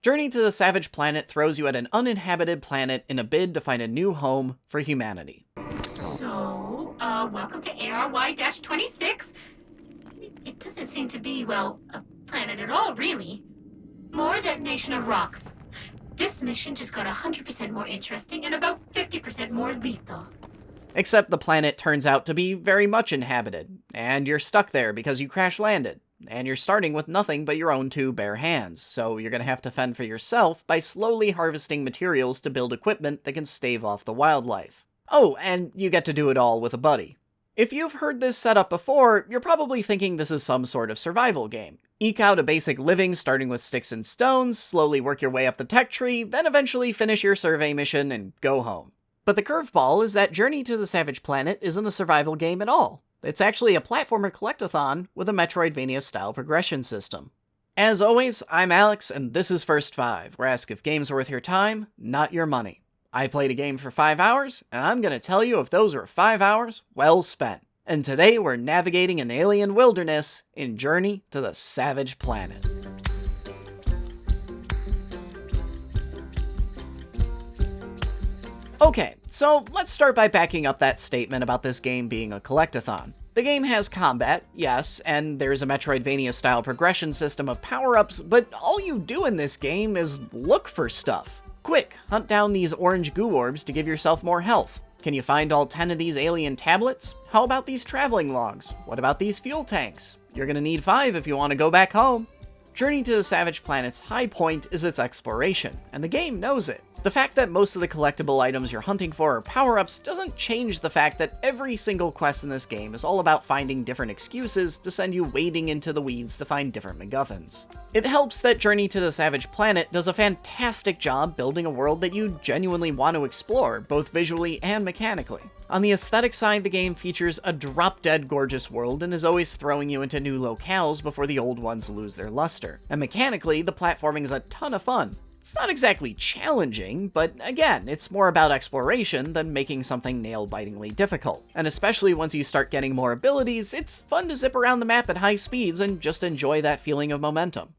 Journey to the Savage Planet throws you at an uninhabited planet in a bid to find a new home for humanity. So, welcome to ARY-26. It doesn't seem to be, well, a planet at all, really. More detonation of rocks. This mission just got 100% more interesting and about 50% more lethal. Except the planet turns out to be very much inhabited, and you're stuck there because you crash-landed. And you're starting with nothing but your own two bare hands, so you're gonna have to fend for yourself by slowly harvesting materials to build equipment that can stave off the wildlife. Oh, and you get to do it all with a buddy. If you've heard this setup before, you're probably thinking this is some sort of survival game. Eke out a basic living starting with sticks and stones, slowly work your way up the tech tree, then eventually finish your survey mission and go home. But the curveball is that Journey to the Savage Planet isn't a survival game at all. It's actually a platformer collectathon with a Metroidvania-style progression system. As always, I'm Alex, and this is First 5, where I ask if games are worth your time, not your money. I played a game for 5 hours, and I'm gonna tell you if those were 5 hours well spent. And today we're navigating an alien wilderness in Journey to the Savage Planet. Okay, so let's start by backing up that statement about this game being a collectathon. The game has combat, yes, and there's a Metroidvania-style progression system of power-ups, but all you do in this game is look for stuff. Quick, hunt down these orange goo orbs to give yourself more health. Can you find all 10 of these alien tablets? How about these traveling logs? What about these fuel tanks? You're gonna need 5 if you want to go back home. Journey to the Savage Planet's high point is its exploration, and the game knows it. The fact that most of the collectible items you're hunting for are power-ups doesn't change the fact that every single quest in this game is all about finding different excuses to send you wading into the weeds to find different MacGuffins. It helps that Journey to the Savage Planet does a fantastic job building a world that you genuinely want to explore, both visually and mechanically. On the aesthetic side, the game features a drop-dead gorgeous world and is always throwing you into new locales before the old ones lose their luster. And mechanically, the platforming is a ton of fun. It's not exactly challenging, but again, it's more about exploration than making something nail-bitingly difficult. And especially once you start getting more abilities, it's fun to zip around the map at high speeds and just enjoy that feeling of momentum.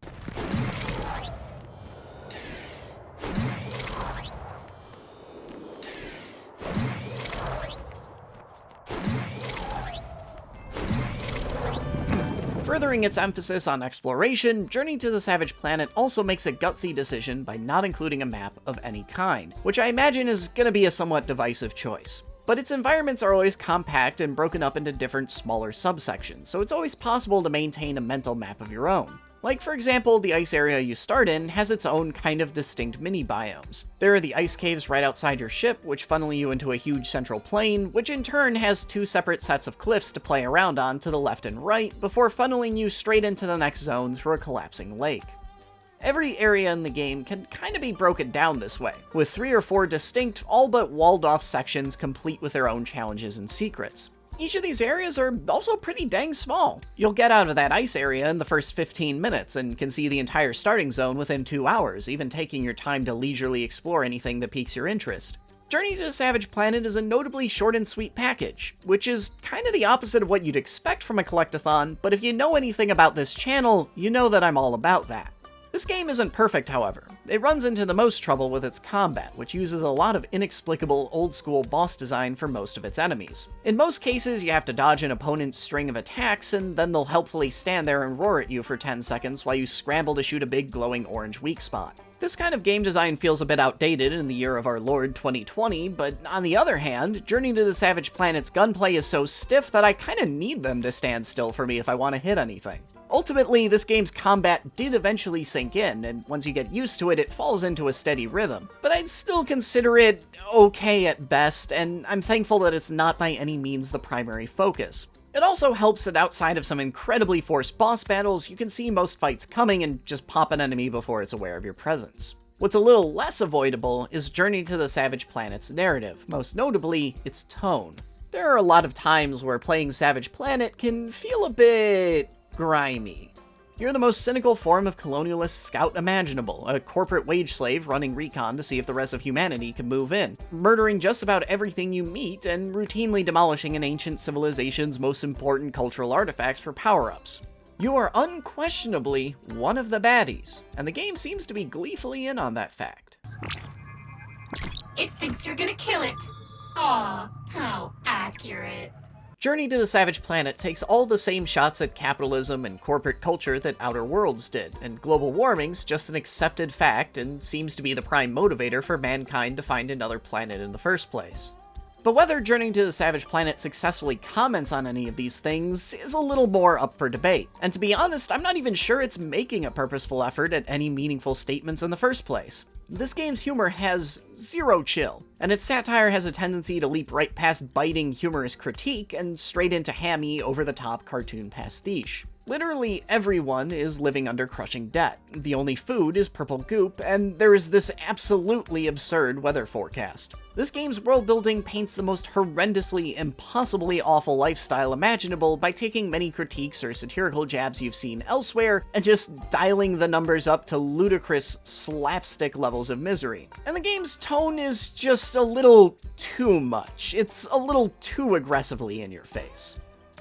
Furthering its emphasis on exploration, Journey to the Savage Planet also makes a gutsy decision by not including a map of any kind, which I imagine is gonna be a somewhat divisive choice. But its environments are always compact and broken up into different smaller subsections, so it's always possible to maintain a mental map of your own. Like, for example, the ice area you start in has its own kind of distinct mini-biomes. There are the ice caves right outside your ship, which funnel you into a huge central plain, which in turn has 2 separate sets of cliffs to play around on to the left and right, before funneling you straight into the next zone through a collapsing lake. Every area in the game can kind of be broken down this way, with 3 or 4 distinct, all but walled-off sections complete with their own challenges and secrets. Each of these areas are also pretty dang small. You'll get out of that ice area in the first 15 minutes and can see the entire starting zone within 2 hours, even taking your time to leisurely explore anything that piques your interest. Journey to the Savage Planet is a notably short and sweet package, which is kind of the opposite of what you'd expect from a collectathon, but if you know anything about this channel, you know that I'm all about that. This game isn't perfect, however. It runs into the most trouble with its combat, which uses a lot of inexplicable old-school boss design for most of its enemies. In most cases, you have to dodge an opponent's string of attacks, and then they'll helpfully stand there and roar at you for 10 seconds while you scramble to shoot a big glowing orange weak spot. This kind of game design feels a bit outdated in the year of our Lord 2020, but on the other hand, Journey to the Savage Planet's gunplay is so stiff that I kinda need them to stand still for me if I want to hit anything. Ultimately, this game's combat did eventually sink in, and once you get used to it, it falls into a steady rhythm. But I'd still consider it okay at best, and I'm thankful that it's not by any means the primary focus. It also helps that outside of some incredibly forced boss battles, you can see most fights coming and just pop an enemy before it's aware of your presence. What's a little less avoidable is Journey to the Savage Planet's narrative, most notably, its tone. There are a lot of times where playing Savage Planet can feel a bit grimy. You're the most cynical form of colonialist scout imaginable, a corporate wage slave running recon to see if the rest of humanity can move in, murdering just about everything you meet, and routinely demolishing an ancient civilization's most important cultural artifacts for power-ups. You are unquestionably one of the baddies, and the game seems to be gleefully in on that fact. It thinks you're gonna kill it. Aw, how accurate. Journey to the Savage Planet takes all the same shots at capitalism and corporate culture that Outer Worlds did, and global warming's just an accepted fact and seems to be the prime motivator for mankind to find another planet in the first place. But whether Journey to the Savage Planet successfully comments on any of these things is a little more up for debate, and to be honest, I'm not even sure it's making a purposeful effort at any meaningful statements in the first place. This game's humor has zero chill, and its satire has a tendency to leap right past biting, humorous critique and straight into hammy, over-the-top cartoon pastiche. Literally everyone is living under crushing debt. The only food is purple goop, and there is this absolutely absurd weather forecast. This game's world building paints the most horrendously, impossibly awful lifestyle imaginable by taking many critiques or satirical jabs you've seen elsewhere and just dialing the numbers up to ludicrous slapstick levels of misery. And the game's tone is just a little too much. It's a little too aggressively in your face.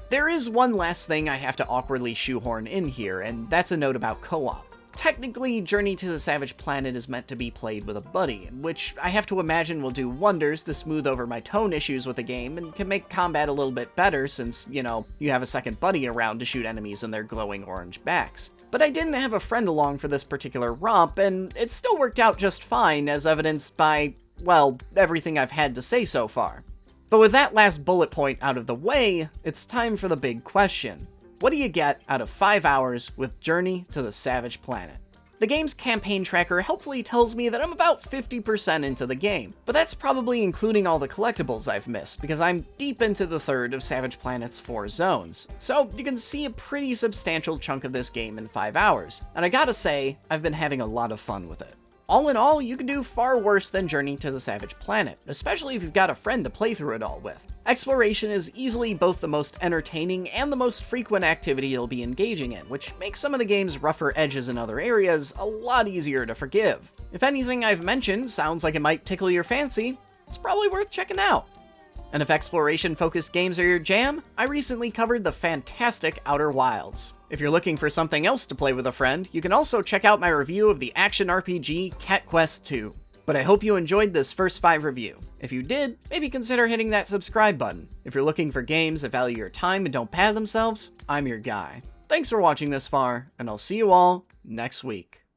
There is one last thing I have to awkwardly shoehorn in here, and that's a note about co-op. Technically, Journey to the Savage Planet is meant to be played with a buddy, which I have to imagine will do wonders to smooth over my tone issues with the game and can make combat a little bit better since, you have a second buddy around to shoot enemies in their glowing orange backs. But I didn't have a friend along for this particular romp, and it still worked out just fine, as evidenced by, well, everything I've had to say so far. But with that last bullet point out of the way, it's time for the big question. What do you get out of 5 hours with Journey to the Savage Planet? The game's campaign tracker helpfully tells me that I'm about 50% into the game, but that's probably including all the collectibles I've missed, because I'm deep into the third of Savage Planet's 4 zones. So you can see a pretty substantial chunk of this game in 5 hours, and I gotta say, I've been having a lot of fun with it. All in all, you can do far worse than Journey to the Savage Planet, especially if you've got a friend to play through it all with. Exploration is easily both the most entertaining and the most frequent activity you'll be engaging in, which makes some of the game's rougher edges in other areas a lot easier to forgive. If anything I've mentioned sounds like it might tickle your fancy, it's probably worth checking out. And if exploration-focused games are your jam, I recently covered the fantastic Outer Wilds. If you're looking for something else to play with a friend, you can also check out my review of the action RPG Cat Quest 2. But I hope you enjoyed this first 5 review. If you did, maybe consider hitting that subscribe button. If you're looking for games that value your time and don't pad themselves, I'm your guy. Thanks for watching this far, and I'll see you all next week.